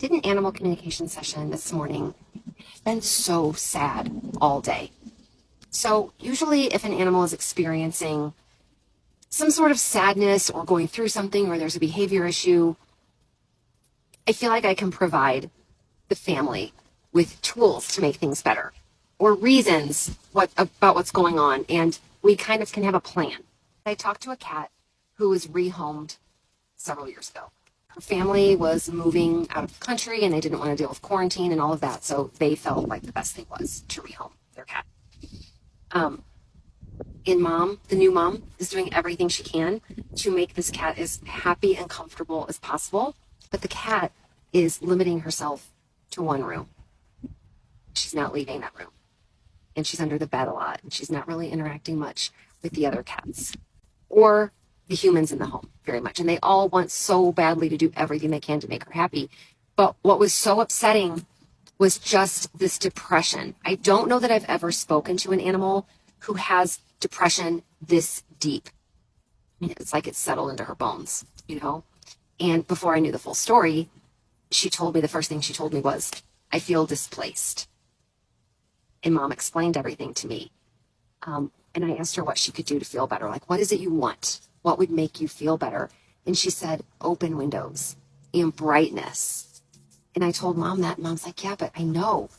did an animal communication session this morning. I've been so sad all day. So usually if an animal is experiencing some sort of sadness or going through something or there's a behavior issue, I feel like I can provide the family with tools to make things better or reasons about what's going on, and we kind of can have a plan. I talked to a cat who was rehomed several years ago. Her family was moving out of the country and they didn't want to deal with quarantine and all of that, so they felt like the best thing was to rehome their cat. The new mom, is doing everything she can to make this cat as happy and comfortable as possible, but the cat is limiting herself to one room. She's not leaving that room, and she's under the bed a lot, and she's not really interacting much with the other cats or the humans in the home very much, and they all want so badly to do everything they can to make her happy. But what was so upsetting was just this depression. I don't know that I've ever spoken to an animal who has depression this deep. I mean, it's like it's settled into her bones, you know? And before I knew the full story, the first thing she told me was, I feel displaced. And Mom explained everything to me. And I asked her what she could do to feel better. Like, what is it you want? What would make you feel better? And she said, open windows and brightness. And I told Mom that, and Mom's like, yeah, but I know.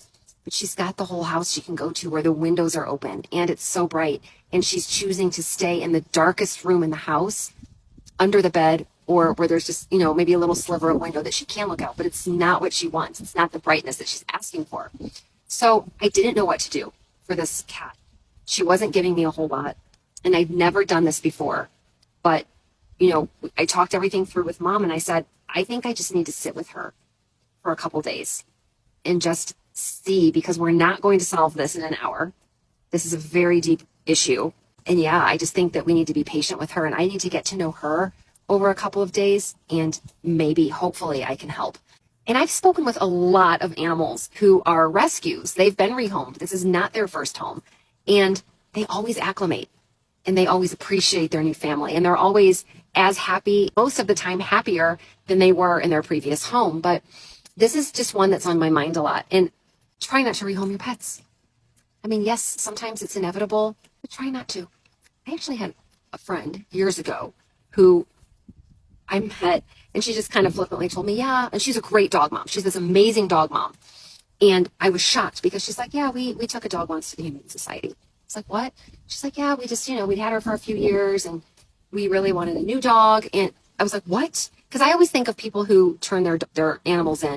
But she's got the whole house she can go to where the windows are open and it's so bright. And she's choosing to stay in the darkest room in the house, under the bed, or where there's just, maybe a little sliver of window that she can look out, but it's not what she wants. It's not the brightness that she's asking for. So I didn't know what to do for this cat. She wasn't giving me a whole lot, and I'd never done this before. But, I talked everything through with Mom, and I said, I think I just need to sit with her for a couple days and just see, because we're not going to solve this in an hour. This is a very deep issue. And yeah, I just think that we need to be patient with her, and I need to get to know her over a couple of days, and maybe, hopefully, I can help. And I've spoken with a lot of animals who are rescues. They've been rehomed. This is not their first home. And they always acclimate, and they always appreciate their new family. And they're always as happy, most of the time happier than they were in their previous home. But this is just one that's on my mind a lot. And try not to rehome your pets. I mean, yes, sometimes it's inevitable, but try not to. I actually had a friend years ago who I met, and she just kind of flippantly told me, yeah, and she's a great dog mom. She's this amazing dog mom. And I was shocked because she's like, yeah, we took a dog once to the Humane Society. It's like, what? She's like, yeah, we just, we'd had her for a few years and we really wanted a new dog. And I was like, what? Because I always think of people who turn their animals in